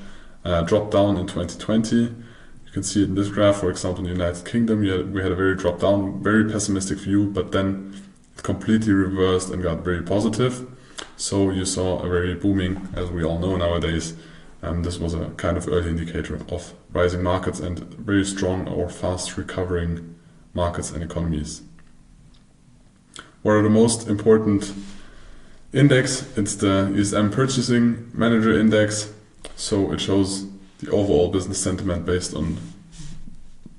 drop down in 2020. You can see it in this graph, for example, in the United Kingdom, we had a very drop down, very pessimistic view, but then it completely reversed and got very positive. So you saw a very booming, as we all know nowadays. This was a kind of early indicator of rising markets and very strong or fast recovering markets and economies. What are the most important index? It's the ESM Purchasing Manager Index. So it shows the overall business sentiment based on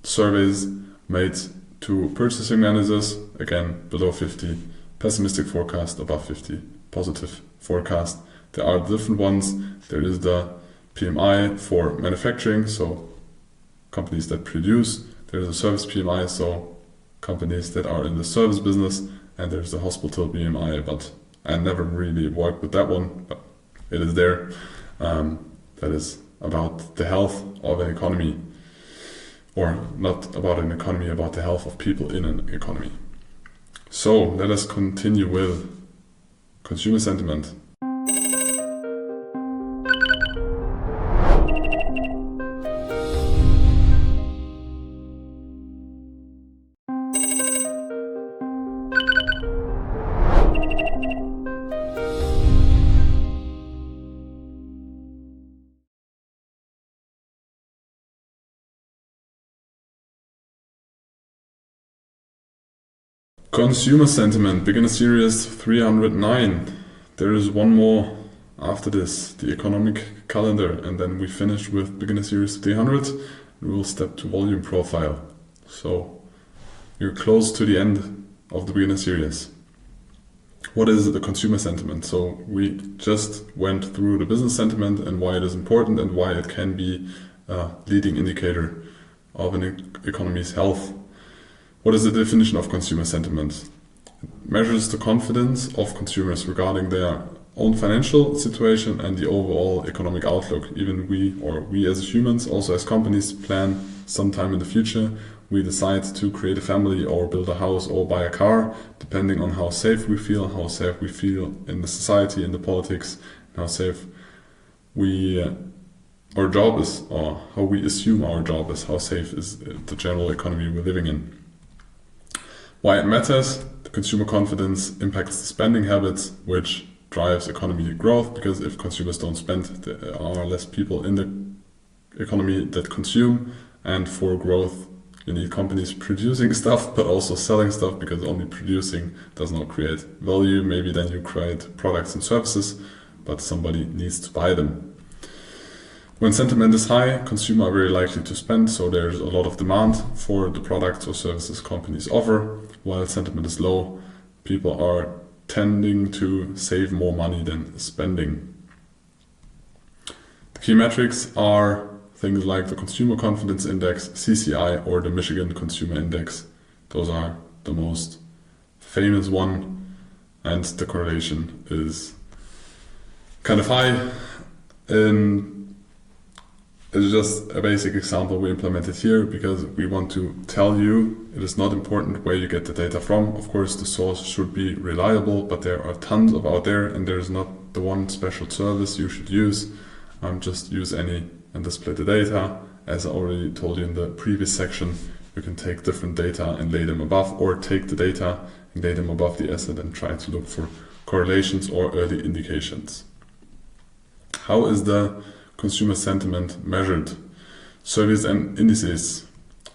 surveys made to purchasing managers. Again, below 50, pessimistic forecast, above 50, positive forecast. There are different ones. There is the PMI for manufacturing, so companies that produce. There's a service PMI, so companies that are in the service business. And there's the hospital PMI, but I never really worked with that one, but it is there. That is about the health of an economy, or not about an economy, about the health of people in an economy. So let us continue with consumer sentiment. Consumer sentiment, beginner series 309. There is one more after this, the economic calendar, and then we finish with beginner series 300. We will step to volume profile. So we're close to the end of the beginner series. What is the consumer sentiment? So we just went through the business sentiment and why it is important and why it can be a leading indicator of an economy's health. What is the definition of consumer sentiment? It measures the confidence of consumers regarding their own financial situation and the overall economic outlook. Even we as humans, also as companies, plan sometime in the future. We decide to create a family or build a house or buy a car, depending on how safe we feel in the society, in the politics, and how safe our job is, or how we assume our job is, how safe is the general economy we're living in. Why it matters: the consumer confidence impacts the spending habits, which drives economy growth, because if consumers don't spend, there are less people in the economy that consume, and for growth you need companies producing stuff but also selling stuff, because only producing does not create value. Maybe then you create products and services, but somebody needs to buy them. When sentiment is high, consumers are very likely to spend, so there's a lot of demand for the products or services companies offer. While sentiment is low, people are tending to save more money than spending. The key metrics are things like the Consumer Confidence Index, CCI, or the Michigan Consumer Index. Those are the most famous one, and the correlation is kind of high. It's just a basic example we implemented here because we want to tell you it is not important where you get the data from. Of course, the source should be reliable, but there are tons of out there, and there's not the one special service you should use. Just use any and display the data. As I already told you in the previous section, you can take different data and lay them above, or take the data and lay them above the asset and try to look for correlations or early indications. How is the consumer sentiment measured? Surveys and indices.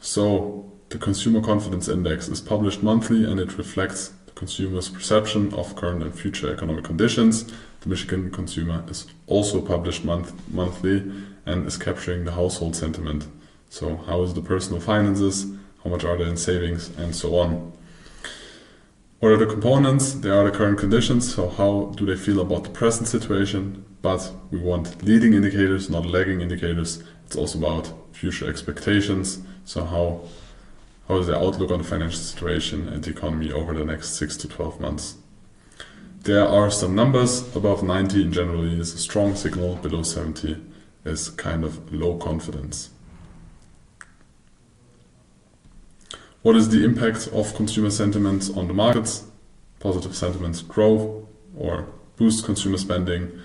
So the Consumer Confidence Index is published monthly, and it reflects the consumer's perception of current and future economic conditions. The Michigan Consumer is also published monthly and is capturing the household sentiment. So how is the personal finances, how much are they in savings, and so on. What are the components? They are the current conditions, so how do they feel about the present situation? But we want leading indicators, not lagging indicators. It's also about future expectations, so how is the outlook on the financial situation and the economy over the next 6 to 12 months. There are some numbers. Above 90 generally is a strong signal, below 70 is kind of low confidence. What is the impact of consumer sentiment on the markets? Positive sentiments grow or boost consumer spending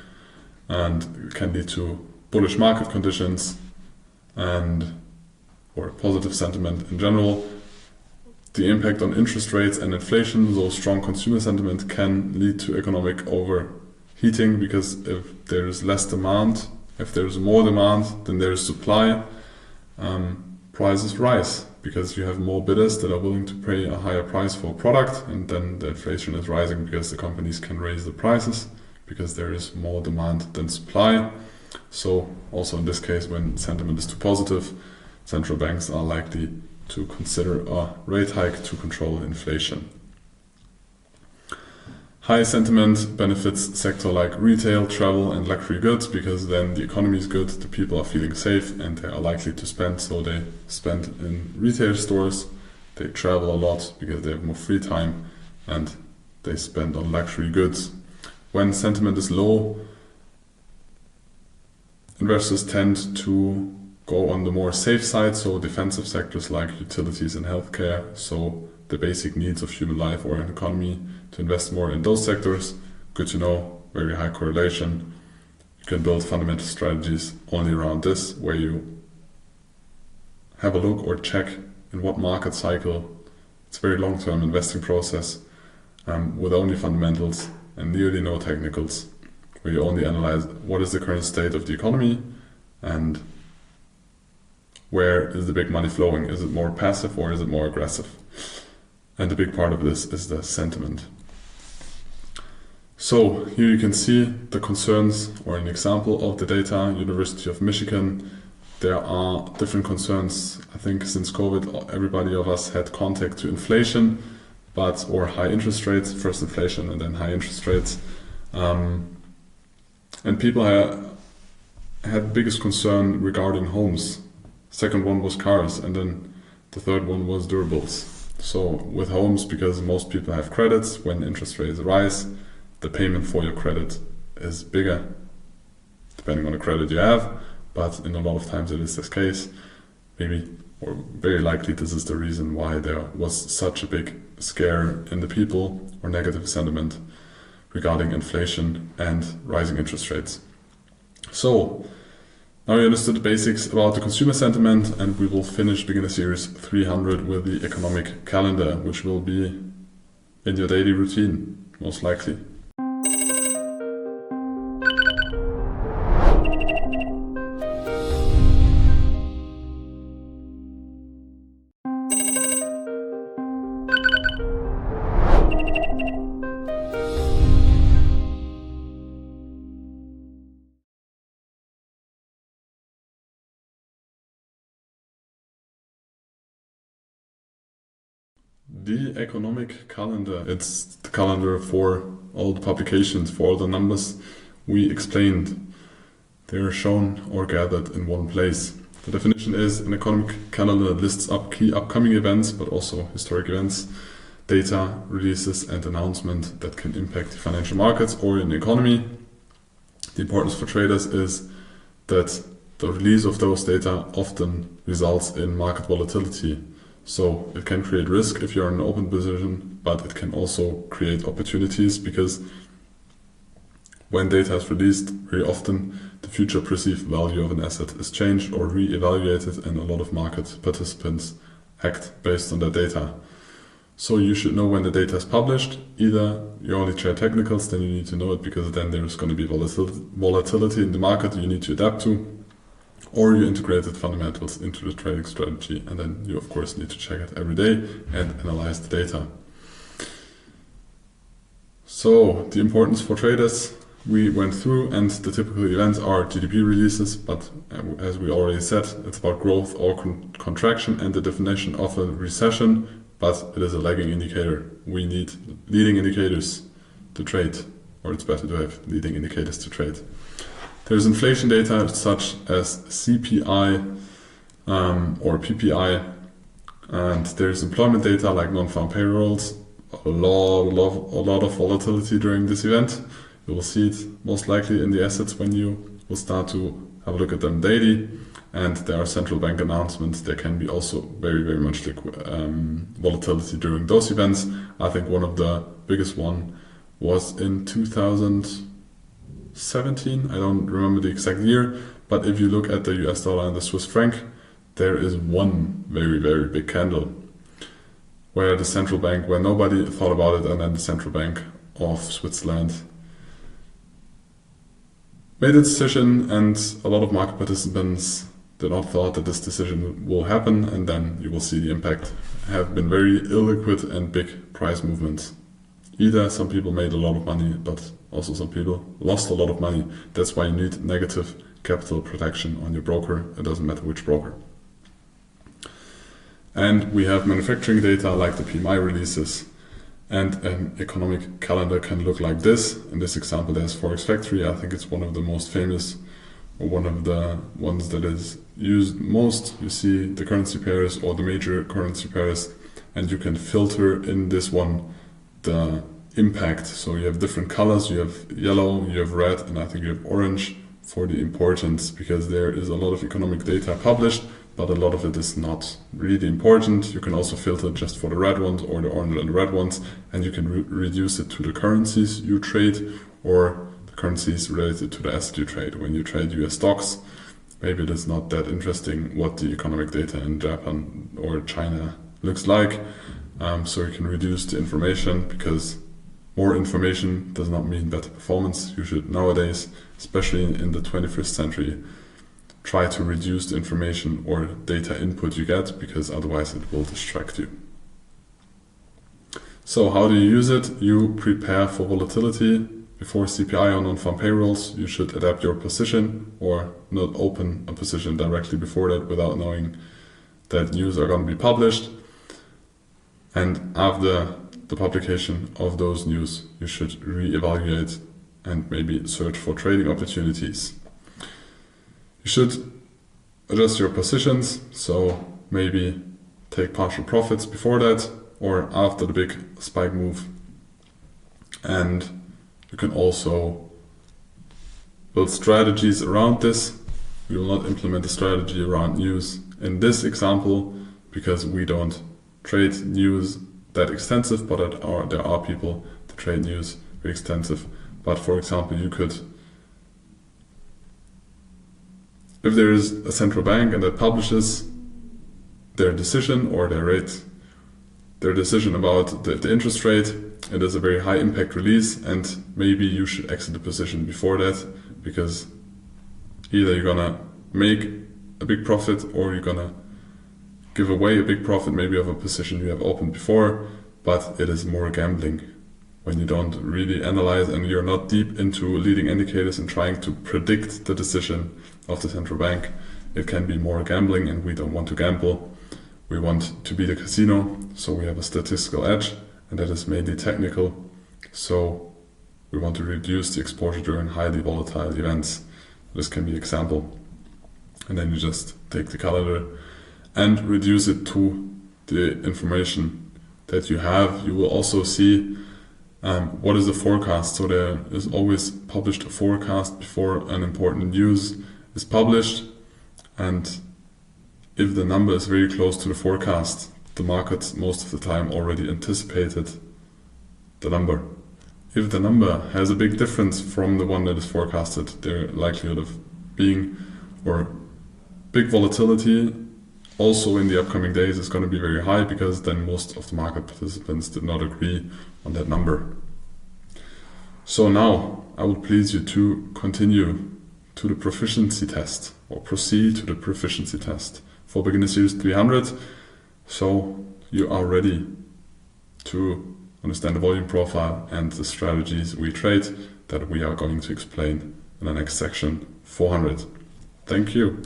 and can lead to bullish market conditions or positive sentiment in general. The impact on interest rates and inflation, so strong consumer sentiment can lead to economic overheating, because if there is less demand, if there is more demand than there is supply, prices rise because you have more bidders that are willing to pay a higher price for a product, and then the inflation is rising because the companies can raise the prices because there is more demand than supply. So also in this case, when sentiment is too positive, central banks are likely to consider a rate hike to control inflation. High sentiment benefits sector like retail, travel and luxury goods, because then the economy is good, the people are feeling safe and they are likely to spend, so they spend in retail stores, they travel a lot because they have more free time, and they spend on luxury goods. When sentiment is low, investors tend to go on the more safe side, so defensive sectors like utilities and healthcare, so the basic needs of human life or an economy, to invest more in those sectors. Good to know, very high correlation. You can build fundamental strategies only around this, where you have a look or check in what market cycle. It's a very long-term investing process with only fundamentals and nearly no technicals, where you only analyze what is the current state of the economy and where is the big money flowing. Is it more passive or is it more aggressive? And a big part of this is the sentiment. So here you can see the concerns, or an example of the data. University of Michigan. There are different concerns. I think since COVID, everybody of us had contact to inflation, or high interest rates. First inflation and then high interest rates. And people had biggest concern regarding homes. Second one was cars, and then the third one was durables. So with homes, because most people have credits, when interest rates rise, the payment for your credit is bigger, depending on the credit you have, but in a lot of times it is this case. Maybe, or very likely, this is the reason why there was such a big scare in the people, or negative sentiment regarding inflation and rising interest rates. So now you understood the basics about the consumer sentiment, and we will finish Beginner Series 300 with the economic calendar, which will be in your daily routine, most likely. The economic calendar, it's the calendar for all the publications, for all the numbers we explained. They are shown or gathered in one place. The definition is: an economic calendar lists up key upcoming events, but also historic events, data, releases and announcements that can impact the financial markets or an economy. The importance for traders is that the release of those data often results in market volatility. So it can create risk if you're in an open position, but it can also create opportunities, because when data is released, very often the future perceived value of an asset is changed or re-evaluated, and a lot of market participants act based on that data. So you should know when the data is published. Either you only trade technicals, then you need to know it because then there's going to be volatility in the market you need to adapt to, or you integrated fundamentals into the trading strategy, and then you of course need to check it every day and analyze the data. So the importance for traders we went through, and the typical events are GDP releases, but as we already said, it's about growth or contraction and the definition of a recession, but it is a lagging indicator. We need leading indicators to trade, or it's better to have leading indicators to trade. There's inflation data such as CPI or PPI, and there's employment data like non-farm payrolls. A lot of volatility during this event. You will see it most likely in the assets when you will start to have a look at them daily. And there are central bank announcements. There can be also very, very much volatility during those events. I think one of the biggest one was in 2017. I don't remember the exact year, but if you look at the US dollar and the Swiss franc, there is one very, very big candle where the central bank, where nobody thought about it, and then the central bank of Switzerland made a decision, and a lot of market participants did not thought that this decision will happen, and then you will see the impact have been very illiquid and big price movements. Either some people made a lot of money, but also some people lost a lot of money. That's why you need negative capital protection on your broker. It doesn't matter which broker. And we have manufacturing data like the PMI releases, and an economic calendar can look like this. In this example, there's Forex Factory. I think it's one of the most famous, or one of the ones that is used most. You see the currency pairs or the major currency pairs, and you can filter in this one the impact. So you have different colors. You have yellow, you have red, and I think you have orange for the importance, because there is a lot of economic data published, but a lot of it is not really important. You can also filter just for the red ones or the orange and red ones, and you can reduce it to the currencies you trade or the currencies related to the asset you trade. When you trade US stocks, maybe it is not that interesting what the economic data in Japan or China looks like. So you can reduce the information, because more information does not mean better performance. You should nowadays, especially in the 21st century, try to reduce the information or data input you get, because otherwise it will distract you. So how do you use it? You prepare for volatility. Before CPI or non-farm payrolls, you should adapt your position, or not open a position directly before that without knowing that news are going to be published. And after the publication of those news, you should re-evaluate and maybe search for trading opportunities. You should adjust your positions, so maybe take partial profits before that or after the big spike move. And you can also build strategies around this. We will not implement a strategy around news in this example, because we don't trade news that extensive, but there are people that trade news very extensive. But for example, you could, if there is a central bank and that publishes their decision or their decision about the interest rate, it is a very high impact release, and maybe you should exit the position before that, because either you're gonna make a big profit or you're gonna give away a big profit maybe of a position you have opened before. But it is more gambling when you don't really analyze and you're not deep into leading indicators and trying to predict the decision of the central bank. It can be more gambling, and we don't want to gamble. We want to be the casino, so we have a statistical edge, and that is mainly technical. So we want to reduce the exposure during highly volatile events. This can be an example. And then you just take the calendar and reduce it to the information that you have. You will also see what is the forecast. So there is always published a forecast before an important news is published, and if the number is very close to the forecast, the market most of the time already anticipated the number. If the number has a big difference from the one that is forecasted, the likelihood of being or big volatility also in the upcoming days is going to be very high, because then most of the market participants did not agree on that number. So now I would please you to continue to the proficiency test, or proceed to the proficiency test for Beginner Series 300. So you are ready to understand the volume profile and the strategies we trade that we are going to explain in the next section 400. Thank you.